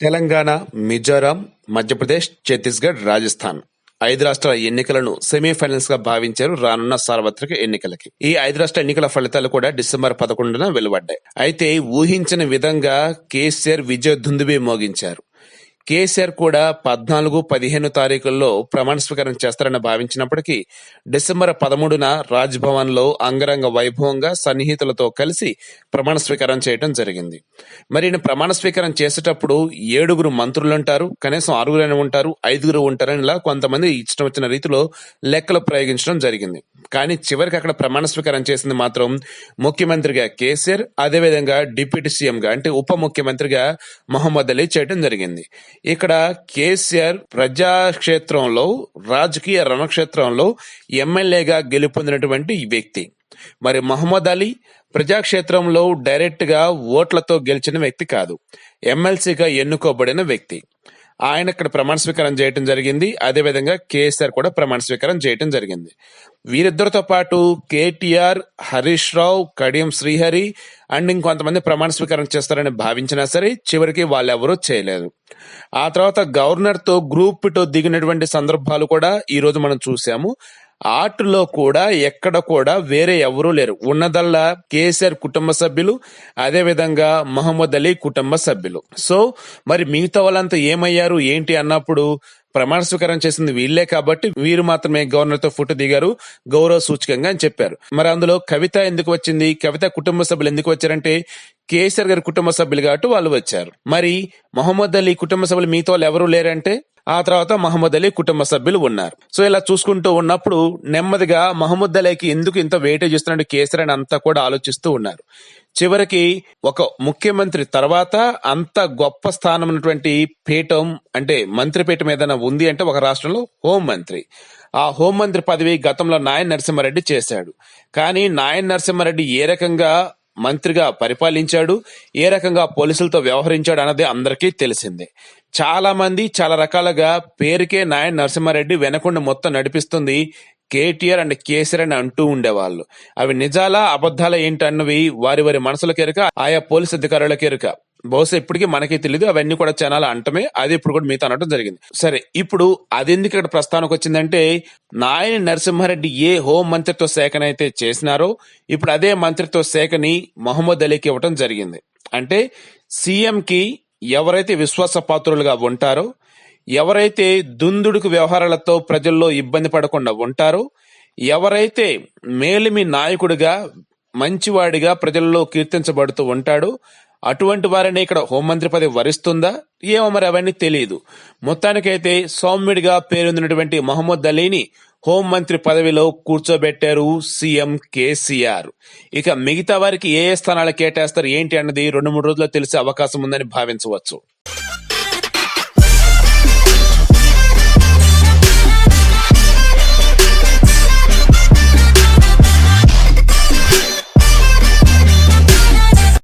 తెలంగాణ, మిజోరాం, మధ్యప్రదేశ్, ఛత్తీస్గఢ్, రాజస్థాన్ 5 రాష్ట్రాల ఎన్నికలను సెమీఫైనల్స్ గా భావించారు రానున్న సార్వత్రిక ఎన్నికలకి. ఈ 5 రాష్ట్రాల ఎన్నికల ఫలితాలు కూడా డిసెంబర్ 11న వెలువడ్డాయి. అయితే ఊహించిన విధంగా కేసీఆర్ విజయ దుందుబి మోగించారు. కేసీఆర్ కూడా 14, 15 తారీఖుల్లో ప్రమాణ స్వీకారం చేస్తారని భావించినప్పటికీ డిసెంబర్ 13న రాజ్భవన్ లో అంగరంగ వైభవంగా సన్నిహితులతో కలిసి ప్రమాణ స్వీకారం చేయడం జరిగింది. మరి ఈయన ప్రమాణ స్వీకారం చేసేటప్పుడు 7 మంత్రులు ఉంటారు, కనీసం 6 ఉంటారు, 5 ఉంటారని ఇలా కొంతమంది ఇష్టం వచ్చిన రీతిలో లెక్కలు ప్రయోగించడం జరిగింది. కానీ చివరికి అక్కడ ప్రమాణ స్వీకారం చేసింది మాత్రం ముఖ్యమంత్రిగా కేసీఆర్, అదేవిధంగా డిప్యూటీ సీఎంగా అంటే ఉప ముఖ్యమంత్రిగా మహమ్మద్ అలీ చేయడం జరిగింది. ఇక్కడ కేసీఆర్ ప్రజాక్షేత్రంలో, రాజకీయ రణక్షేత్రంలో ఎమ్మెల్యేగా గెలుపొందినటువంటి వ్యక్తి. మరి మహమ్మద్ అలీ ప్రజాక్షేత్రంలో డైరెక్ట్ గా ఓట్లతో గెలిచిన వ్యక్తి కాదు, ఎమ్మెల్సీగా ఎన్నుకోబడిన వ్యక్తి. ఆయన ఇక్కడ ప్రమాణ స్వీకారం చేయడం జరిగింది. అదేవిధంగా కేసీఆర్ కూడా ప్రమాణ స్వీకారం చేయడం జరిగింది. వీరిద్దరితో పాటు కేటీఆర్, హరీష్ రావు, కడియం శ్రీహరి అండ్ ఇంకొంతమంది ప్రమాణ స్వీకారం చేస్తారని భావించినా సరే చివరికి వాళ్ళెవరూ చేయలేదు. ఆ తర్వాత గవర్నర్ తో గ్రూప్ తో దిగినటువంటి సందర్భాలు కూడా ఈ రోజు మనం చూసాము. ఆటలో కూడా ఎక్కడ కూడా వేరే ఎవరూ లేరు, ఉన్నదల్లా కేసీఆర్ కుటుంబ సభ్యులు, అదే విధంగా మహమ్మద్ అలీ కుటుంబ సభ్యులు. సో మరి మిగతా వాళ్ళంతా ఏమయ్యారు ఏంటి అన్నప్పుడు ప్రమాణ స్వీకారం చేసింది వీళ్లే కాబట్టి వీరు మాత్రమే గవర్నర్ తో ఫోటో దిగారు గౌరవ సూచకంగా అని చెప్పారు. మరి అందులో కవిత ఎందుకు వచ్చింది, కవిత కుటుంబ సభ్యులు ఎందుకు వచ్చారంటే కేసీఆర్ గారి కుటుంబ సభ్యులు కాబట్టి వాళ్ళు వచ్చారు. మరి మహమ్మద్ అలీ కుటుంబ సభ్యులు మిగతా వాళ్ళు ఎవరు లేరంటే ఆ తర్వాత మహమ్మద్ అలీ కుటుంబ సభ్యులు ఉన్నారు. సో ఇలా చూసుకుంటూ ఉన్నప్పుడు నెమ్మదిగా మహమ్మద్ అలీకి ఎందుకు ఇంత వెయిటేజ్ ఇస్తున్నాడు కేసీఆర్ అని అంతా కూడా ఆలోచిస్తూ ఉన్నారు. చివరికి ఒక ముఖ్యమంత్రి తర్వాత అంత గొప్ప స్థానం ఉన్నటువంటి పీఠం అంటే మంత్రి పీఠం ఏదైనా ఉంది అంటే ఒక రాష్ట్రంలో హోంమంత్రి. ఆ హోంమంత్రి పదవి గతంలో నాయన్ నరసింహారెడ్డి చేశాడు. కానీ నాయన్ నరసింహారెడ్డి ఏ రకంగా మంత్రిగా పరిపాలించాడు, ఏ రకంగా పోలీసులతో వ్యవహరించాడు అన్నది అందరికీ తెలిసిందే. చాలా మంది చాలా రకాలుగా పేరుకే నాయన్ నరసింహారెడ్డి వెనకుండా మొత్తం నడిపిస్తుంది కేటీఆర్ అండ్ కేసీఆర్ అని అంటూ ఉండేవాళ్ళు. అవి నిజాలా అబద్ధాలా ఏంటన్నవి వారి వారి మనసులకు ఎరుక, ఆయా పోలీస్ అధికారులకు ఎరుక. బహుశా ఇప్పటికీ మనకి తెలియదు, అవన్నీ కూడా చాలా అంటమే. అది ఇప్పుడు కూడా మీతో అనడం జరిగింది. సరే, ఇప్పుడు అది ఎందుకు ఇక్కడ ప్రస్తావనకు వచ్చిందంటే నాయని నరసింహారెడ్డి ఏ హోం మంత్రిత్వ శాఖనైతే చేసినారో ఇప్పుడు అదే మంత్రిత్వ శాఖని మహమ్మద్ అలీకి ఇవ్వటం జరిగింది. అంటే సీఎం కి ఎవరైతే విశ్వాసపాత్రులుగా ఉంటారో, ఎవరైతే దుందుడుకు వ్యవహారాలతో ప్రజల్లో ఇబ్బంది పడకుండా ఉంటారో, ఎవరైతే మేలిమి నాయకుడిగా మంచివాడిగా ప్రజల్లో కీర్తించబడుతూ ఉంటాడో అటువంటి వారిని ఇక్కడ హోంమంత్రి పదవి వరిస్తుందా ఏమో మరి అవన్నీ తెలియదు. మొత్తానికైతే సౌమ్యుడిగా పేరొందినటువంటి మహమ్మద్ అలీని హోంమంత్రి పదవిలో కూర్చోబెట్టారు సీఎం కేసీఆర్. ఇక మిగతా వారికి ఏ స్థానాలు కేటాయిస్తారు ఏంటి అన్నది 2-3 రోజుల్లో తెలిసే అవకాశం ఉందని భావించవచ్చు.